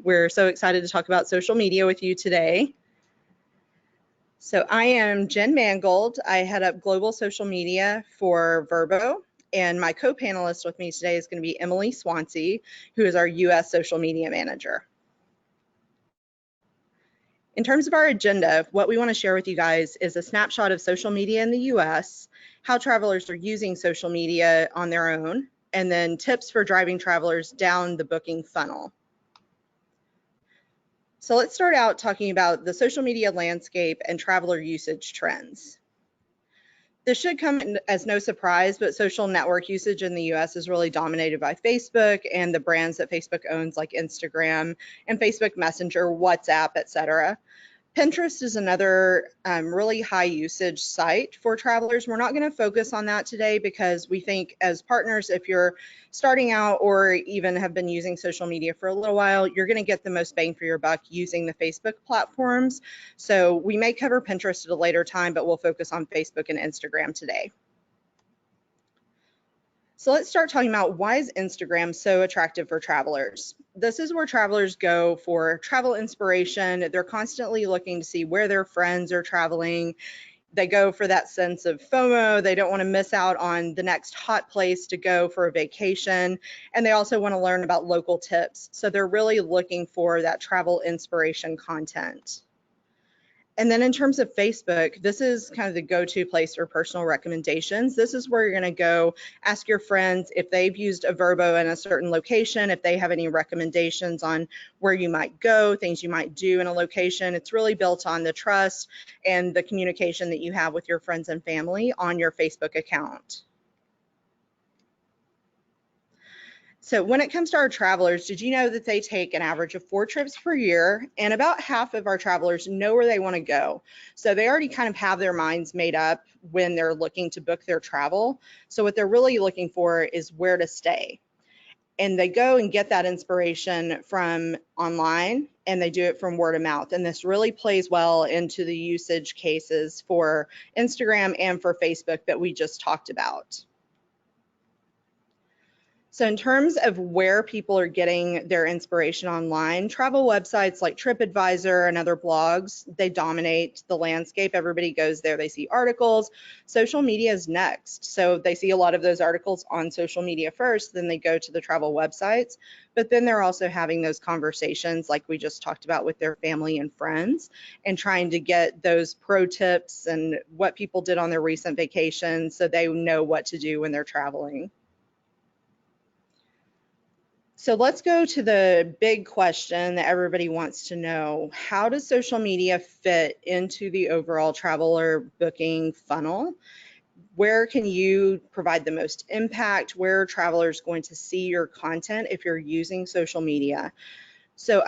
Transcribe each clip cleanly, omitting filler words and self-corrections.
We're so excited to talk about social media with you today. So I am Jen Mangold. I head up global social media for Vrbo, and my co-panelist with me today is going to be Emily Swansea, who is our US social media manager. In terms of our agenda, what we want to share with you guys is a snapshot of social media in the US, how travelers are using social media on their own, and then tips for driving travelers down the booking funnel. So let's start out talking about the social media landscape and traveler usage trends. This should come as no surprise, but social network usage in the US is really dominated by Facebook and the brands that Facebook owns like Instagram and Facebook Messenger, WhatsApp, etc. Pinterest is another really high usage site for travelers. We're not going to focus on that today because we think as partners, if you're starting out or even have been using social media for a little while, you're going to get the most bang for your buck using the Facebook platforms. So we may cover Pinterest at a later time, but we'll focus on Facebook and Instagram today. So let's start talking about why is Instagram so attractive for travelers. This is where travelers go for travel inspiration. They're constantly looking to see where their friends are traveling. They go for that sense of FOMO. They don't want to miss out on the next hot place to go for a vacation. And they also want to learn about local tips. So they're really looking for that travel inspiration content. And then in terms of Facebook, this is kind of the go-to place for personal recommendations. This is where you're going to go ask your friends if they've used a Vrbo in a certain location, if they have any recommendations on where you might go, things you might do in a location. It's really built on the trust and the communication that you have with your friends and family on your Facebook account. So when it comes to our travelers, did you know that they take an average of 4 trips per year, and about half of our travelers know where they want to go. So they already kind of have their minds made up when they're looking to book their travel. So what they're really looking for is where to stay. And they go and get that inspiration from online, and they do it from word of mouth. And this really plays well into the usage cases for Instagram and for Facebook that we just talked about. So in terms of where people are getting their inspiration online, travel websites like TripAdvisor and other blogs, they dominate the landscape. Everybody goes there, they see articles. Social media is next. So they see a lot of those articles on social media first, then they go to the travel websites, but then they're also having those conversations like we just talked about with their family and friends and trying to get those pro tips and what people did on their recent vacations so they know what to do when they're traveling. So let's go to the big question that everybody wants to know. How does social media fit into the overall traveler booking funnel? Where can you provide the most impact? Where are travelers going to see your content if you're using social media? So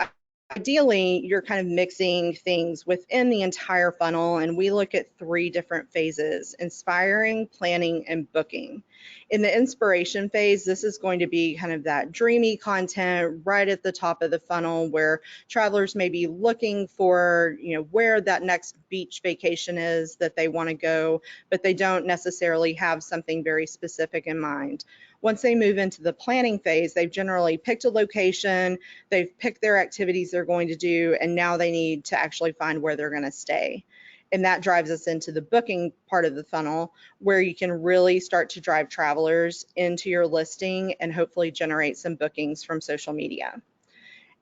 ideally, you're kind of mixing things within the entire funnel, and we look at 3 different phases: inspiring, planning, and booking. In the inspiration phase, this is going to be kind of that dreamy content right at the top of the funnel where travelers may be looking for, where that next beach vacation is that they want to go, but they don't necessarily have something very specific in mind. Once they move into the planning phase, they've generally picked a location, they've picked their activities they're going to do, and now they need to actually find where they're going to stay. And that drives us into the booking part of the funnel where you can really start to drive travelers into your listing and hopefully generate some bookings from social media.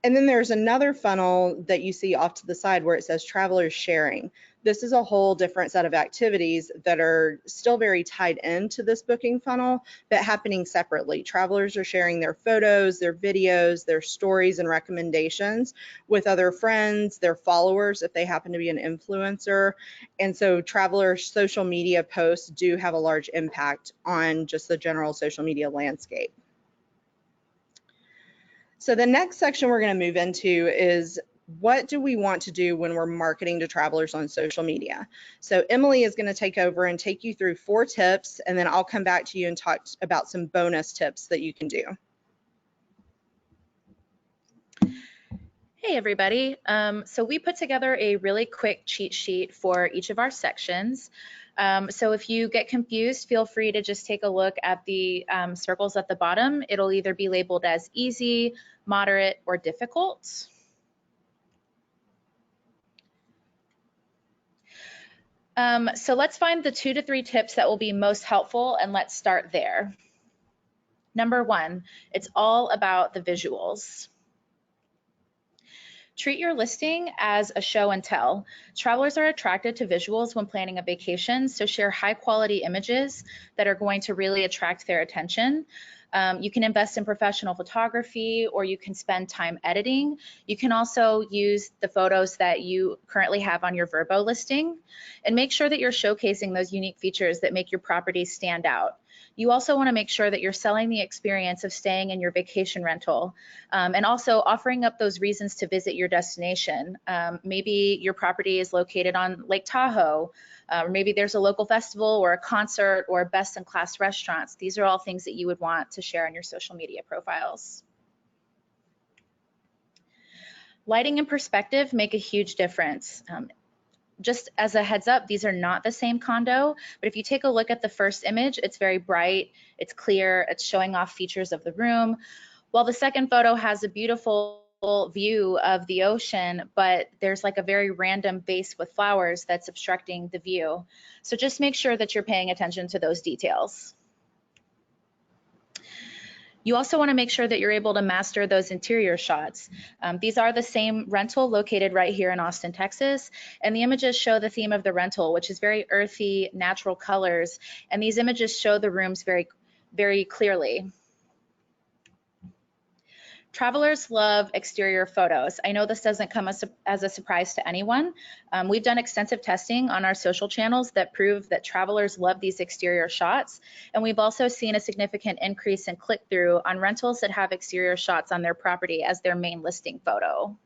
And then there's another funnel that you see off to the side where it says travelers sharing. This is a whole different set of activities that are still very tied into this booking funnel, but happening separately. Travelers are sharing their photos, their videos, their stories and recommendations with other friends, their followers, if they happen to be an influencer. And so travelers' social media posts do have a large impact on just the general social media landscape. So the next section we're going to move into is what do we want to do when we're marketing to travelers on social media? So Emily is going to take over and take you through 4 tips, and then I'll come back to you and talk about some bonus tips that you can do. Hey everybody, so we put together a really quick cheat sheet for each of our sections. So if you get confused, feel free to just take a look at the circles at the bottom. It'll either be labeled as easy, moderate, or difficult. So let's find the 2 to 3 tips that will be most helpful, and let's start there. Number 1, it's all about the visuals. Treat your listing as a show and tell. Travelers are attracted to visuals when planning a vacation, so share high quality images that are going to really attract their attention. You can invest in professional photography, or you can spend time editing. You can also use the photos that you currently have on your Vrbo listing, and make sure that you're showcasing those unique features that make your property stand out. You also want to make sure that you're selling the experience of staying in your vacation rental, and also offering up those reasons to visit your destination. Maybe your property is located on Lake Tahoe, or maybe there's a local festival or a concert or best-in-class restaurants. These are all things that you would want to share on your social media profiles. Lighting and perspective make a huge difference. Just as a heads up, these are not the same condo, but if you take a look at the first image, it's very bright, it's clear, it's showing off features of the room, while the second photo has a beautiful view of the ocean, but there's like a very random vase with flowers that's obstructing the view. So just make sure that you're paying attention to those details. You also want to make sure that you're able to master those interior shots. These are the same rental located right here in Austin, Texas, and the images show the theme of the rental, which is very earthy, natural colors, and these images show the rooms very, very clearly. Travelers love exterior photos. I know this doesn't come as a surprise to anyone. We've done extensive testing on our social channels that prove that travelers love these exterior shots. And we've also seen a significant increase in click-through on rentals that have exterior shots on their property as their main listing photo.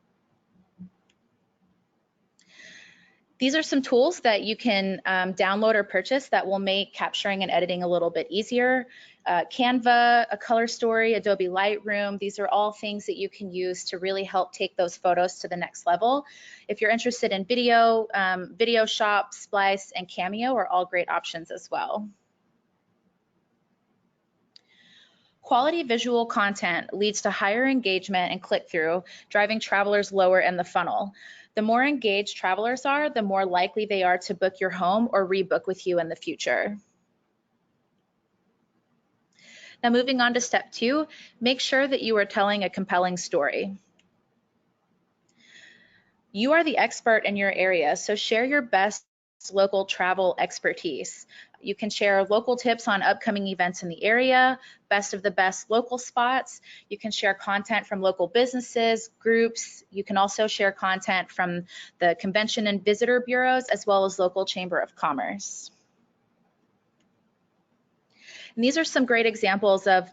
These are some tools that you can download or purchase that will make capturing and editing a little bit easier. Canva, a Color Story, Adobe Lightroom, these are all things that you can use to really help take those photos to the next level. If you're interested in video, Video Shop, Splice, and Cameo are all great options as well. Quality visual content leads to higher engagement and click-through, driving travelers lower in the funnel. The more engaged travelers are, the more likely they are to book your home or rebook with you in the future. Now moving on to step 2, make sure that you are telling a compelling story. You are the expert in your area, so share your best local travel expertise. You can share local tips on upcoming events in the area, best of the best local spots. You can share content from local businesses, groups. You can also share content from the convention and visitor bureaus, as well as local chamber of commerce. And these are some great examples of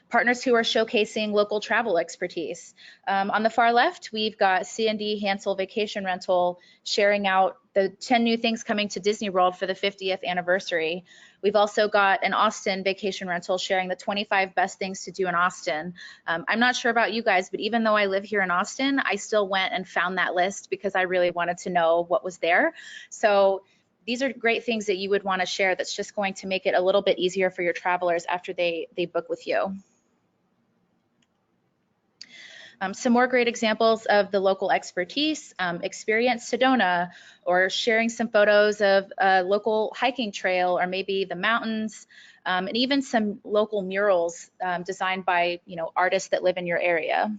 partners who are showcasing local travel expertise. On the far left, we've got C&D Hansel Vacation Rental sharing out the 10 new things coming to Disney World for the 50th anniversary. We've also got an Austin Vacation Rental sharing the 25 best things to do in Austin. I'm not sure about you guys, but even though I live here in Austin, I still went and found that list because I really wanted to know what was there. So these are great things that you would want to share that's just going to make it a little bit easier for your travelers after they book with you. Some more great examples of the local expertise, Experience Sedona, or sharing some photos of a local hiking trail or maybe the mountains, and even some local murals designed by artists that live in your area.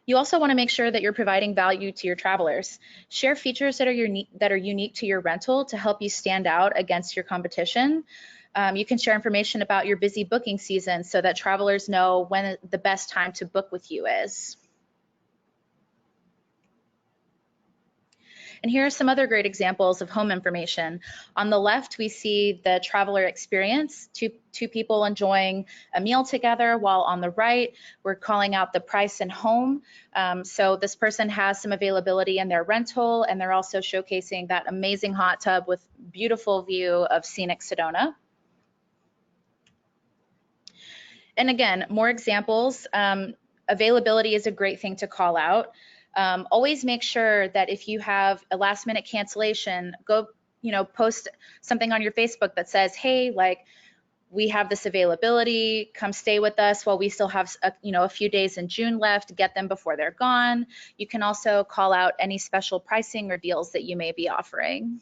You also want to make sure that you're providing value to your travelers. Share features that are unique to your rental to help you stand out against your competition. You can share information about your busy booking season so that travelers know when the best time to book with you is. And here are some other great examples of home information. On the left, we see the traveler experience, two people enjoying a meal together, while on the right, we're calling out the price and home. So this person has some availability in their rental, and they're also showcasing that amazing hot tub with beautiful view of scenic Sedona. And again, more examples. Availability is a great thing to call out. Always make sure that if you have a last minute cancellation, go, post something on your Facebook that says, hey, like, we have this availability, come stay with us while we still have a few days in June left, get them before they're gone. You can also call out any special pricing or deals that you may be offering.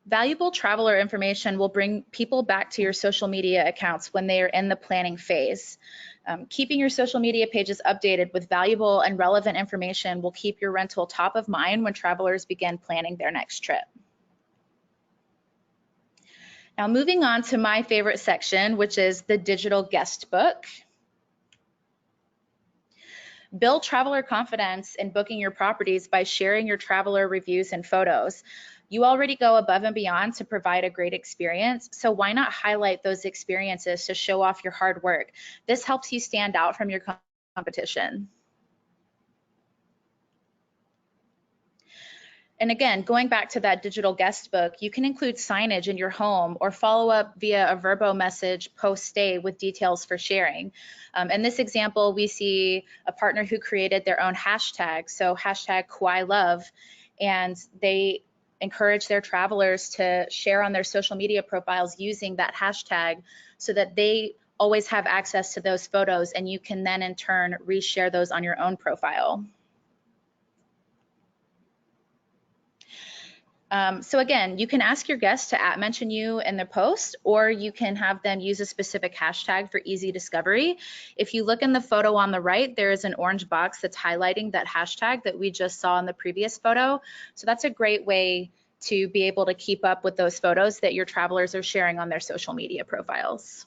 Valuable traveler information will bring people back to your social media accounts when they are in the planning phase. Keeping your social media pages updated with valuable and relevant information will keep your rental top of mind when travelers begin planning their next trip. Now moving on to my favorite section, which is the digital guest book. Build traveler confidence in booking your properties by sharing your traveler reviews and photos. You already go above and beyond to provide a great experience, so why not highlight those experiences to show off your hard work? This helps you stand out from your competition. And again, going back to that digital guest book, you can include signage in your home or follow up via a Vrbo message post-stay with details for sharing. In this example, we see a partner who created their own hashtag, so hashtag Kauai Love, and they encourage their travelers to share on their social media profiles using that hashtag so that they always have access to those photos, and you can then in turn reshare those on your own profile. So again, you can ask your guests to @mention you in their post, or you can have them use a specific hashtag for easy discovery. If you look in the photo on the right, there is an orange box that's highlighting that hashtag that we just saw in the previous photo. So that's a great way to be able to keep up with those photos that your travelers are sharing on their social media profiles.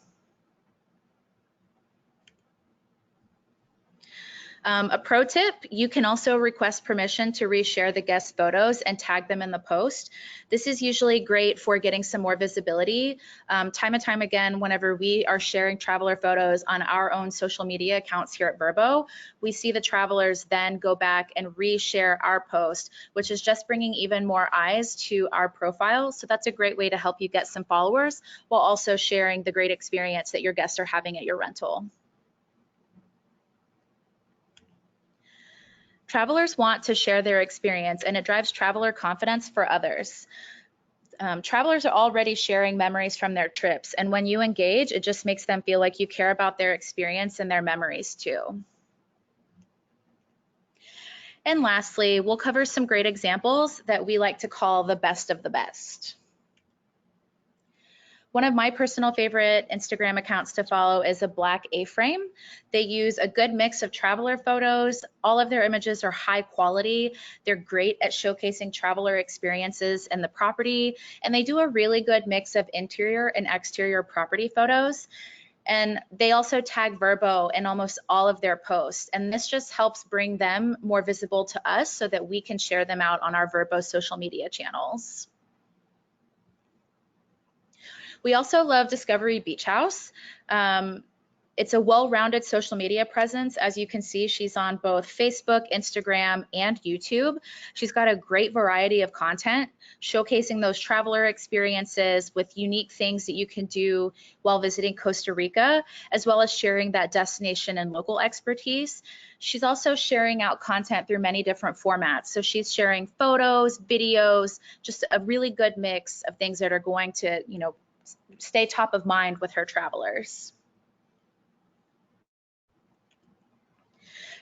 A pro tip, you can also request permission to reshare the guest photos and tag them in the post. This is usually great for getting some more visibility. Time and time again, whenever we are sharing traveler photos on our own social media accounts here at Vrbo, we see the travelers then go back and reshare our post, which is just bringing even more eyes to our profile. So that's a great way to help you get some followers while also sharing the great experience that your guests are having at your rental. Travelers want to share their experience, and it drives traveler confidence for others. Travelers are already sharing memories from their trips, and when you engage, it just makes them feel like you care about their experience and their memories too. And lastly, we'll cover some great examples that we like to call the best of the best. One of my personal favorite Instagram accounts to follow is a Black A-Frame. They use a good mix of traveler photos. All of their images are high quality. They're great at showcasing traveler experiences in the property, and they do a really good mix of interior and exterior property photos. And they also tag Vrbo in almost all of their posts, and this just helps bring them more visible to us so that we can share them out on our Vrbo social media channels. We also love Discovery Beach House. It's a well-rounded social media presence. As you can see, she's on both Facebook, Instagram, and YouTube. She's got a great variety of content showcasing those traveler experiences with unique things that you can do while visiting Costa Rica, as well as sharing that destination and local expertise. She's also sharing out content through many different formats. So she's sharing photos, videos, just a really good mix of things that are going to, stay top of mind with her travelers.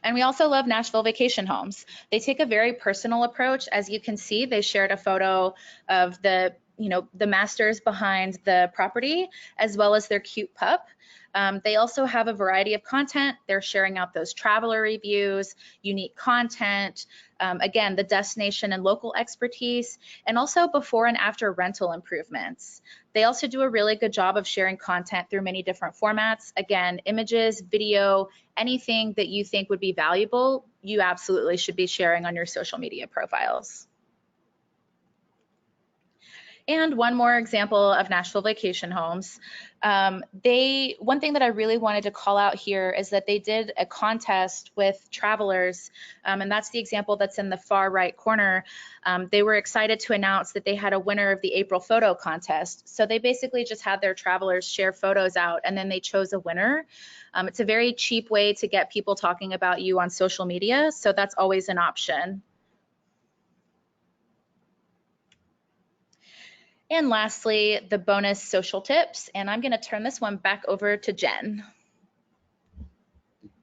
And we also love Nashville Vacation Homes. They take a very personal approach. As you can see, they shared a photo of the masters behind the property, as well as their cute pup. They also have a variety of content. They're sharing out those traveler reviews, unique content, again, the destination and local expertise, and also before and after rental improvements. They also do a really good job of sharing content through many different formats. Again, images, video, anything that you think would be valuable, you absolutely should be sharing on your social media profiles. And one more example of Nashville Vacation Homes. One thing that I really wanted to call out here is that they did a contest with travelers, and that's the example that's in the far right corner. They were excited to announce that they had a winner of the April photo contest. So they basically just had their travelers share photos out, and then they chose a winner. It's a very cheap way to get people talking about you on social media, so that's always an option. And lastly, the bonus social tips. And I'm going to turn this one back over to Jen.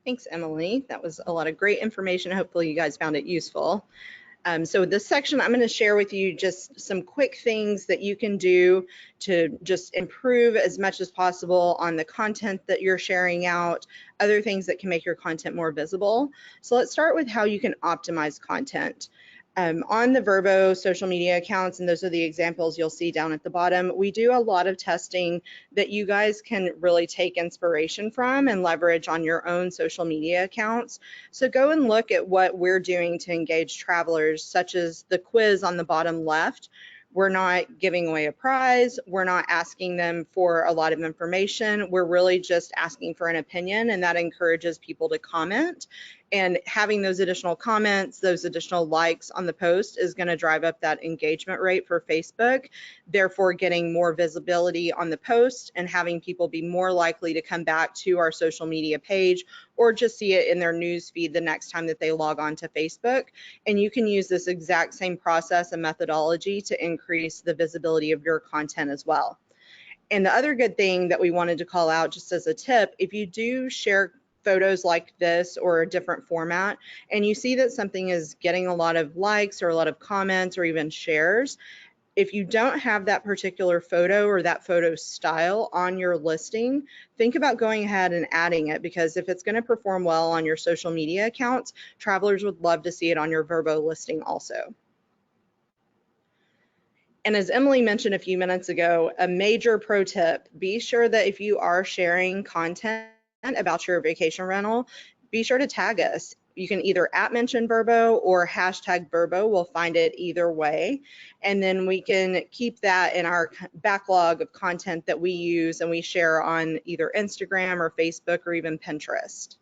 Thanks, Emily. That was a lot of great information. Hopefully you guys found it useful. So this section, I'm going to share with you just some quick things that you can do to just improve as much as possible on the content that you're sharing out, other things that can make your content more visible. So let's start with how you can optimize content. On the Vrbo social media accounts, and those are the examples you'll see down at the bottom, we do a lot of testing that you guys can really take inspiration from and leverage on your own social media accounts. So go and look at what we're doing to engage travelers, such as the quiz on the bottom left. We're not giving away a prize. We're not asking them for a lot of information. We're really just asking for an opinion, and that encourages people to comment. And having those additional comments, those additional likes on the post is going to drive up that engagement rate for Facebook, therefore getting more visibility on the post and having people be more likely to come back to our social media page or just see it in their news feed the next time that they log on to Facebook. And you can use this exact same process and methodology to increase the visibility of your content as well. And the other good thing that we wanted to call out just as a tip, if you do share photos like this or a different format, and you see that something is getting a lot of likes or a lot of comments or even shares, if you don't have that particular photo or that photo style on your listing, think about going ahead and adding it, because if it's going to perform well on your social media accounts, travelers would love to see it on your Vrbo listing also. And as Emily mentioned a few minutes ago, a major pro tip, be sure that if you are sharing content about your vacation rental, be sure to tag us. You can either @mention Vrbo or hashtag Vrbo. We'll find it either way. And then we can keep that in our backlog of content that we use and we share on either Instagram or Facebook or even Pinterest.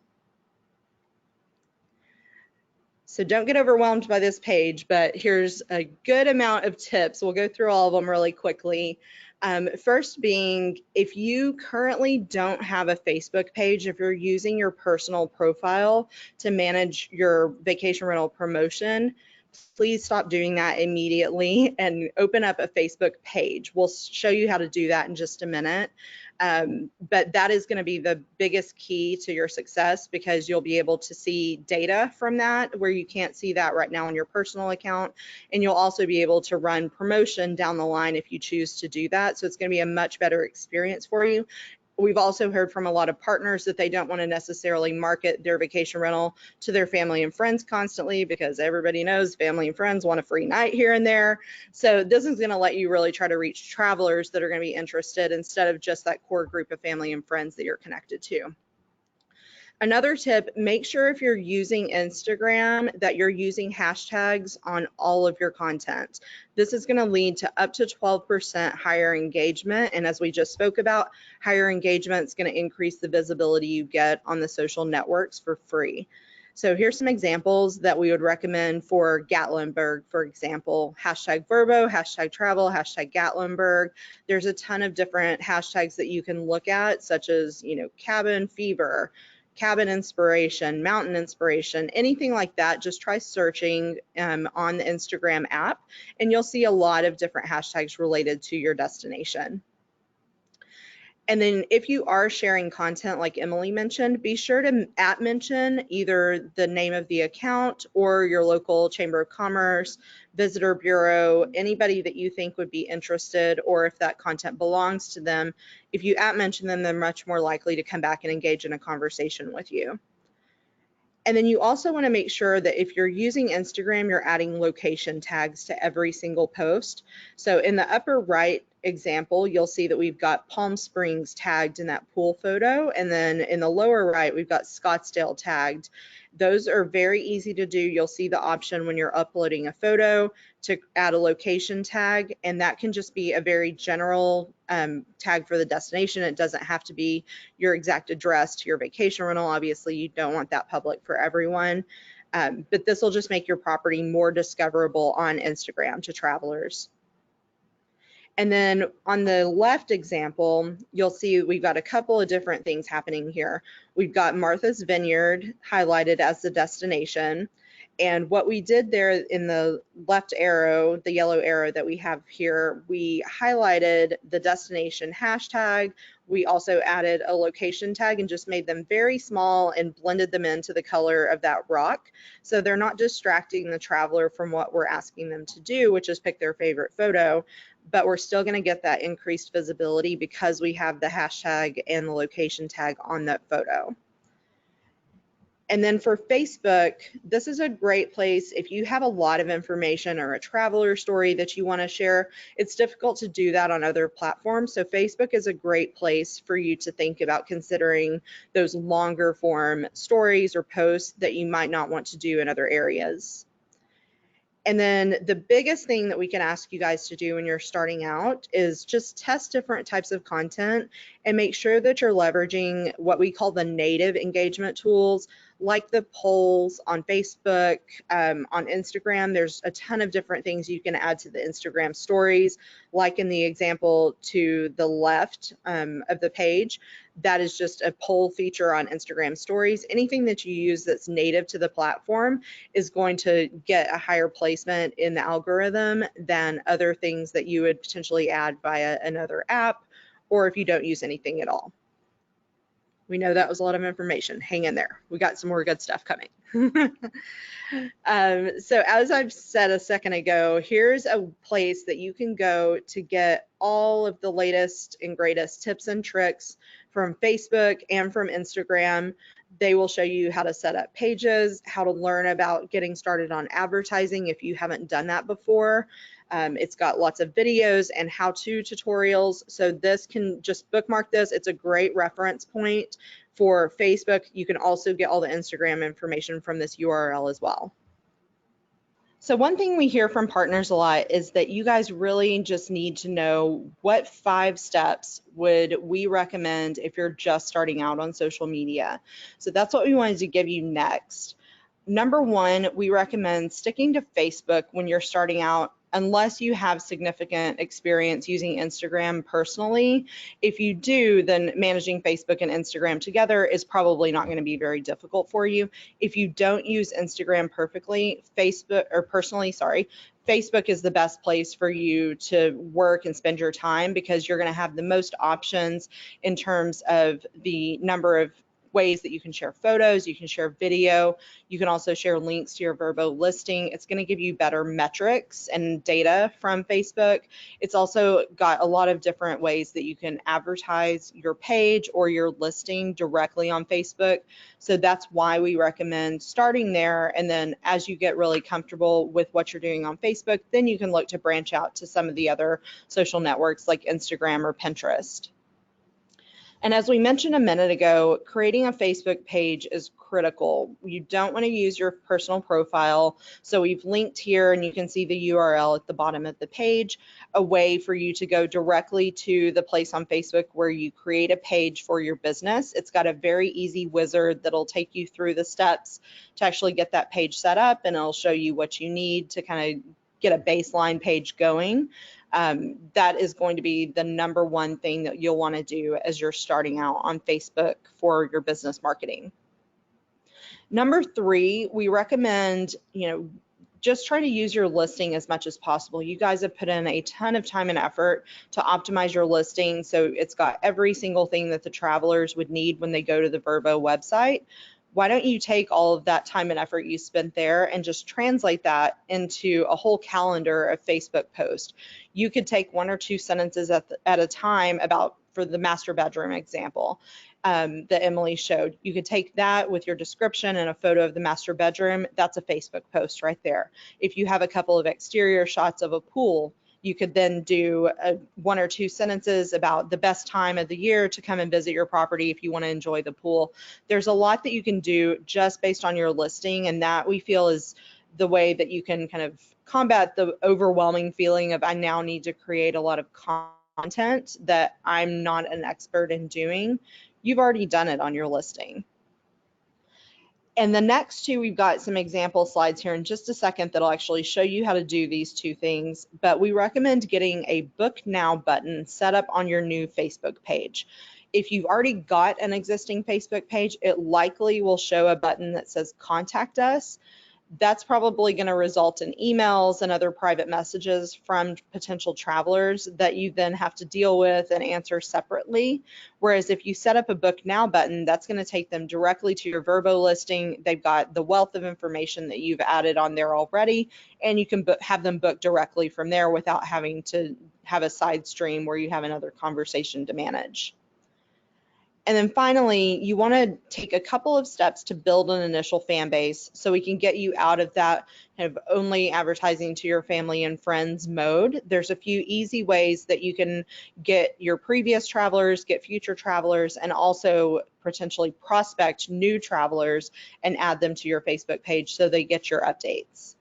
So don't get overwhelmed by this page, but here's a good amount of tips. We'll go through all of them really quickly. First being, if you currently don't have a Facebook page, if you're using your personal profile to manage your vacation rental promotion, please stop doing that immediately and open up a Facebook page. We'll show you how to do that in just a minute. But that is going to be the biggest key to your success, because you'll be able to see data from that where you can't see that right now on your personal account. And you'll also be able to run promotion down the line if you choose to do that. So it's going to be a much better experience for you. We've also heard from a lot of partners that they don't want to necessarily market their vacation rental to their family and friends constantly, because everybody knows family and friends want a free night here and there. So this is going to let you really try to reach travelers that are going to be interested instead of just that core group of family and friends that you're connected to. Another tip, make sure if you're using Instagram that you're using hashtags on all of your content. This is going to lead to up to 12% higher engagement. And as we just spoke about, higher engagement is going to increase the visibility you get on the social networks for free. So here's some examples that we would recommend for Gatlinburg, for example, hashtag Vrbo, hashtag travel, hashtag Gatlinburg. There's a ton of different hashtags that you can look at, such as, cabin fever, cabin inspiration, mountain inspiration, anything like that. Just try searching on the Instagram app and you'll see a lot of different hashtags related to your destination. And then if you are sharing content like Emily mentioned, be sure to @mention either the name of the account or your local Chamber of Commerce, Visitor Bureau, anybody that you think would be interested, or if that content belongs to them. If you @mention them, they're much more likely to come back and engage in a conversation with you. And then you also want to make sure that if you're using Instagram, you're adding location tags to every single post. So in the upper right example, you'll see that we've got Palm Springs tagged in that pool photo. And then in the lower right, we've got Scottsdale tagged. Those are very easy to do. You'll see the option when you're uploading a photo to add a location tag, and that can just be a very general tag for the destination. It doesn't have to be your exact address to your vacation rental. Obviously, you don't want that public for everyone, but this will just make your property more discoverable on Instagram to travelers. And then on the left example, you'll see we've got a couple of different things happening here. We've got Martha's Vineyard highlighted as the destination. And what we did there in the left arrow, the yellow arrow that we have here, we highlighted the destination hashtag. We also added a location tag and just made them very small and blended them into the color of that rock. So they're not distracting the traveler from what we're asking them to do, which is pick their favorite photo, but we're still going to get that increased visibility because we have the hashtag and the location tag on that photo. And then for Facebook, this is a great place if you have a lot of information or a traveler story that you want to share. It's difficult to do that on other platforms. So Facebook is a great place for you to think about considering those longer form stories or posts that you might not want to do in other areas. And then the biggest thing that we can ask you guys to do when you're starting out is just test different types of content and make sure that you're leveraging what we call the native engagement tools, like the polls on Facebook, on Instagram. There's a ton of different things you can add to the Instagram stories, like in the example to the left of the page. That is just a poll feature on Instagram stories. Anything that you use that's native to the platform is going to get a higher placement in the algorithm than other things that you would potentially add via another app, or if you don't use anything at all. We know that was a lot of information. Hang in there. We got some more good stuff coming. So as I've said a second ago, here's a place that you can go to get all of the latest and greatest tips and tricks from Facebook and from Instagram. They will show you how to set up pages, how to learn about getting started on advertising if you haven't done that before. It's got lots of videos and how-to tutorials. So this can just bookmark this. It's a great reference point for Facebook. You can also get all the Instagram information from this URL as well. So one thing we hear from partners a lot is that you guys really just need to know what 5 steps would we recommend if you're just starting out on social media. So that's what we wanted to give you next. Number 1, we recommend sticking to Facebook when you're starting out, unless you have significant experience using Instagram personally. If you do, then managing Facebook and Instagram together is probably not going to be very difficult for you. If you don't use Instagram perfectly, Facebook is the best place for you to work and spend your time, because you're going to have the most options in terms of the number of ways that you can share photos, you can share video, you can also share links to your Vrbo listing. It's going to give you better metrics and data from Facebook. It's also got a lot of different ways that you can advertise your page or your listing directly on Facebook. So that's why we recommend starting there. And then as you get really comfortable with what you're doing on Facebook, then you can look to branch out to some of the other social networks like Instagram or Pinterest. And as we mentioned a minute ago, creating a Facebook page is critical. You don't want to use your personal profile. So we've linked here, and you can see the URL at the bottom of the page, a way for you to go directly to the place on Facebook where you create a page for your business. It's got a very easy wizard that'll take you through the steps to actually get that page set up, and it'll show you what you need to kind of get a baseline page going. That is going to be the number one thing that you'll want to do as you're starting out on Facebook for your business marketing. Number 3, we recommend, just try to use your listing as much as possible. You guys have put in a ton of time and effort to optimize your listing, so it's got every single thing that the travelers would need when they go to the Vrbo website. Why don't you take all of that time and effort you spent there and just translate that into a whole calendar of Facebook posts? You could take 1 or 2 sentences at a time for the master bedroom example that Emily showed. You could take that with your description and a photo of the master bedroom. That's a Facebook post right there. If you have a couple of exterior shots of a pool, you could then do 1 or 2 sentences about the best time of the year to come and visit your property if you want to enjoy the pool. There's a lot that you can do just based on your listing, and that we feel is the way that you can kind of combat the overwhelming feeling of I now need to create a lot of content that I'm not an expert in doing. You've already done it on your listing. And the next 2, we've got some example slides here in just a second that'll actually show you how to do these 2 things, but we recommend getting a Book Now button set up on your new Facebook page. If you've already got an existing Facebook page, it likely will show a button that says Contact Us. that's probably going to result in emails and other private messages from potential travelers that you then have to deal with and answer separately. Whereas if you set up a book now button, that's going to take them directly to your Vrbo listing. They've got the wealth of information that you've added on there already, and you can have them book directly from there without having to have a side stream where you have another conversation to manage. And then finally, you want to take a couple of steps to build an initial fan base so we can get you out of that kind of only advertising to your family and friends mode. There's a few easy ways that you can get your previous travelers, get future travelers, and also potentially prospect new travelers and add them to your Facebook page so they get your updates.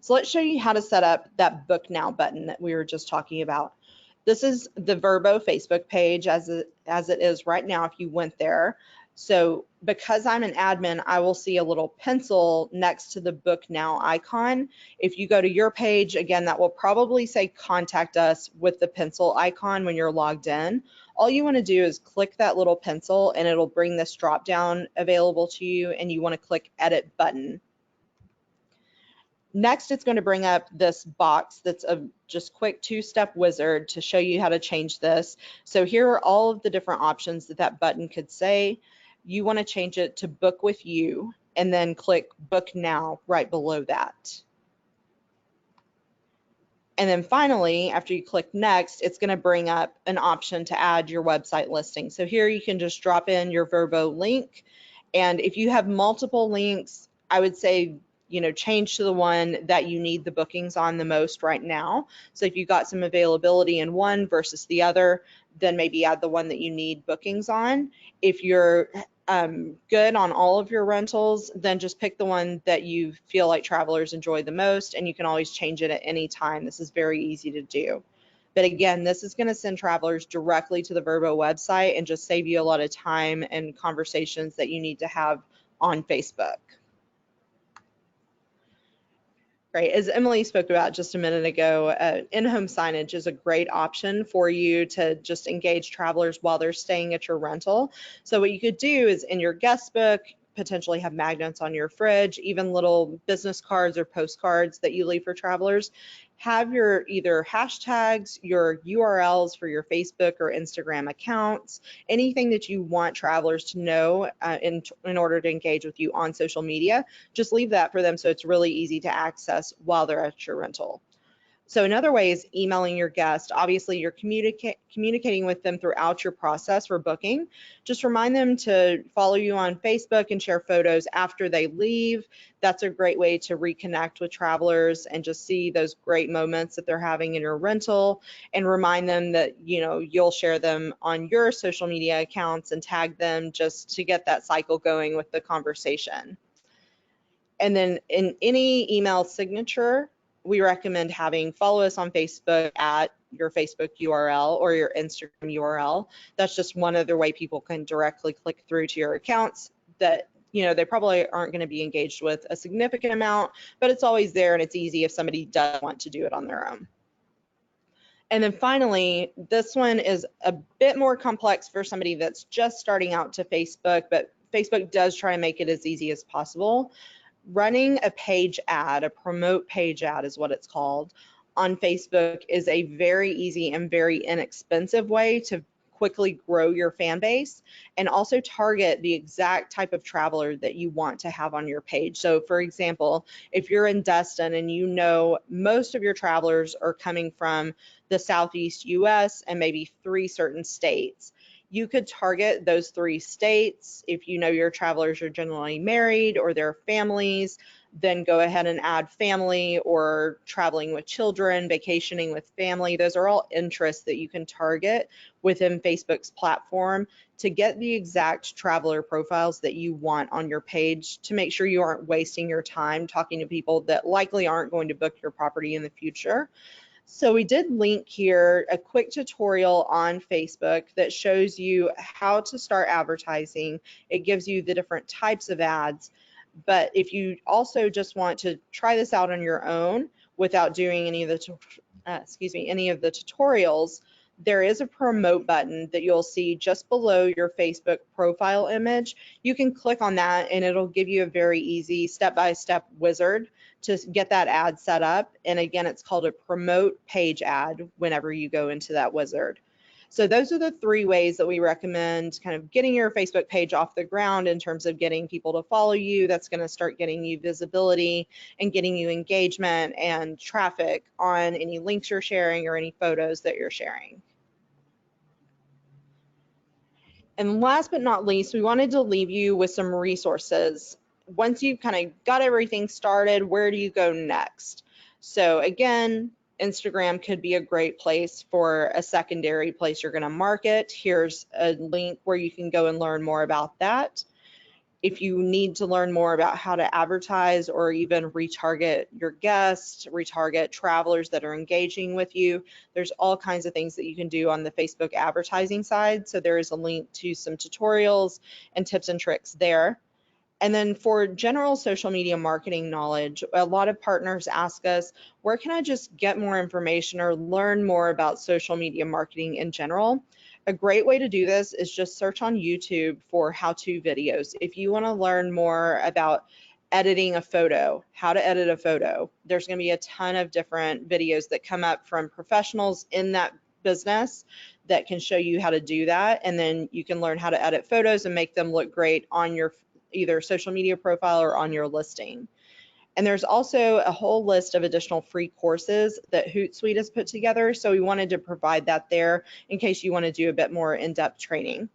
So let's show you how to set up that Book Now button that we were just talking about. This is the Vrbo Facebook page as it is right now if you went there. So because I'm an admin, I will see a little pencil next to the Book Now icon. If you go to your page, again, that will probably say contact us with the pencil icon when you're logged in. All you want to do is click that little pencil and it'll bring this drop down available to you, and you want to click edit button. Next, it's going to bring up this box that's a just quick two-step wizard to show you how to change this. So here are all of the different options that button could say. You want to change it to Book with You, and then click Book Now right below that. And then finally, after you click Next, it's going to bring up an option to add your website listing. So here you can just drop in your Vrbo link. And if you have multiple links, I would say, change to the one that you need the bookings on the most right now. So if you've got some availability in one versus the other, then maybe add the one that you need bookings on. If you're good on all of your rentals, then just pick the one that you feel like travelers enjoy the most, and you can always change it at any time. This is very easy to do. But again, this is going to send travelers directly to the Vrbo website and just save you a lot of time and conversations that you need to have on Facebook. Right, as Emily spoke about just a minute ago, in-home signage is a great option for you to just engage travelers while they're staying at your rental. So what you could do is in your guest book, potentially have magnets on your fridge, even little business cards or postcards that you leave for travelers. Have your either hashtags, your URLs for your Facebook or Instagram accounts, anything that you want travelers to know in order to engage with you on social media, just leave that for them so it's really easy to access while they're at your rental. So another way is emailing your guest. Obviously, you're communicating with them throughout your process for booking. Just remind them to follow you on Facebook and share photos after they leave. That's a great way to reconnect with travelers and just see those great moments that they're having in your rental, and remind them that you'll share them on your social media accounts and tag them just to get that cycle going with the conversation. And then in any email signature, we recommend having follow us on Facebook at your Facebook URL or your Instagram URL. That's just one other way people can directly click through to your accounts that they probably aren't going to be engaged with a significant amount, but it's always there and it's easy if somebody does want to do it on their own. And then finally, this one is a bit more complex for somebody that's just starting out to Facebook, but Facebook does try to make it as easy as possible. Running a page ad, a promote page ad is what it's called, on Facebook is a very easy and very inexpensive way to quickly grow your fan base and also target the exact type of traveler that you want to have on your page. So for example, if you're in Destin and most of your travelers are coming from the Southeast US and maybe 3 certain states, you could target those 3 states. If your travelers are generally married or their families, then go ahead and add family or traveling with children, vacationing with family. Those are all interests that you can target within Facebook's platform to get the exact traveler profiles that you want on your page to make sure you aren't wasting your time talking to people that likely aren't going to book your property in the future. So we did link here a quick tutorial on Facebook that shows you how to start advertising. It gives you the different types of ads. But if you also just want to try this out on your own without doing any of the tutorials, there is a promote button that you'll see just below your Facebook profile image. You can click on that and it'll give you a very easy step-by-step wizard to get that ad set up. And again, it's called a promote page ad whenever you go into that wizard. So those are the 3 ways that we recommend kind of getting your Facebook page off the ground in terms of getting people to follow you. That's going to start getting you visibility and getting you engagement and traffic on any links you're sharing or any photos that you're sharing. And last but not least, we wanted to leave you with some resources. Once you've kind of got everything started, where do you go next? So again, Instagram could be a great place for a secondary place you're going to market. Here's a link where you can go and learn more about that. If you need to learn more about how to advertise or even retarget your guests, retarget travelers that are engaging with you, there's all kinds of things that you can do on the Facebook advertising side. So there is a link to some tutorials and tips and tricks there. And then for general social media marketing knowledge, a lot of partners ask us, where can I just get more information or learn more about social media marketing in general? A great way to do this is just search on YouTube for how-to videos. If you want to learn more about editing a photo, how to edit a photo, there's going to be a ton of different videos that come up from professionals in that business that can show you how to do that. And then you can learn how to edit photos and make them look great on your either social media profile or on your listing. And there's also a whole list of additional free courses that Hootsuite has put together. So we wanted to provide that there in case you want to do a bit more in-depth training.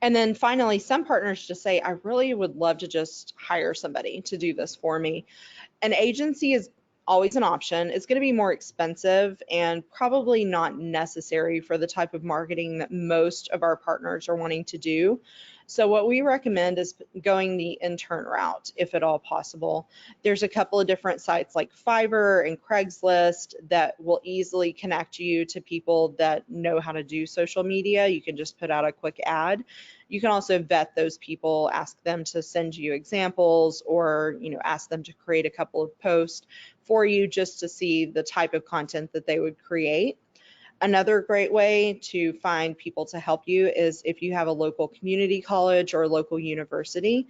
And then finally, some partners just say, I really would love to just hire somebody to do this for me. An agency is always an option. It's going to be more expensive and probably not necessary for the type of marketing that most of our partners are wanting to do. So what we recommend is going the intern route, if at all possible. There's a couple of different sites like Fiverr and Craigslist that will easily connect you to people that know how to do social media. You can just put out a quick ad. You can also vet those people, ask them to send you examples or, ask them to create a couple of posts for you just to see the type of content that they would create. Another great way to find people to help you is if you have a local community college or a local university.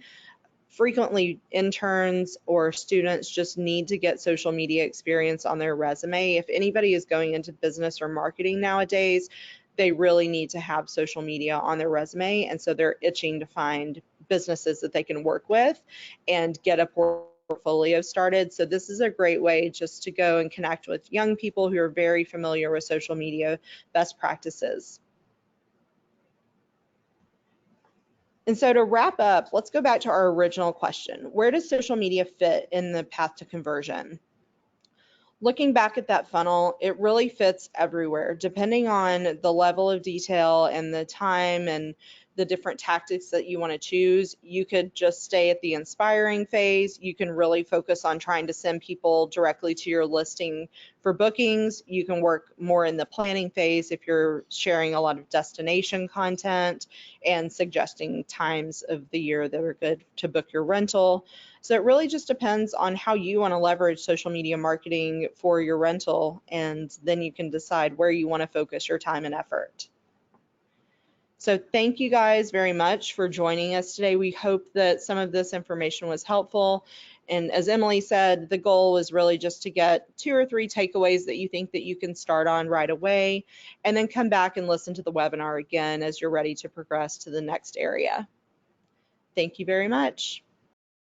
Frequently, interns or students just need to get social media experience on their resume. If anybody is going into business or marketing nowadays, they really need to have social media on their resume. And so they're itching to find businesses that they can work with and get a portfolio started. So this is a great way just to go and connect with young people who are very familiar with social media best practices. And so to wrap up, let's go back to our original question. Where does social media fit in the path to conversion? Looking back at that funnel, it really fits everywhere, depending on the level of detail and the time and the different tactics that you want to choose. You could just stay at the inspiring phase. You can really focus on trying to send people directly to your listing for bookings. You can work more in the planning phase if you're sharing a lot of destination content and suggesting times of the year that are good to book your rental. So it really just depends on how you want to leverage social media marketing for your rental, and then you can decide where you want to focus your time and effort. So thank you guys very much for joining us today. We hope that some of this information was helpful. And as Emily said, the goal was really just to get 2 or 3 takeaways that you think that you can start on right away, and then come back and listen to the webinar again as you're ready to progress to the next area. Thank you very much.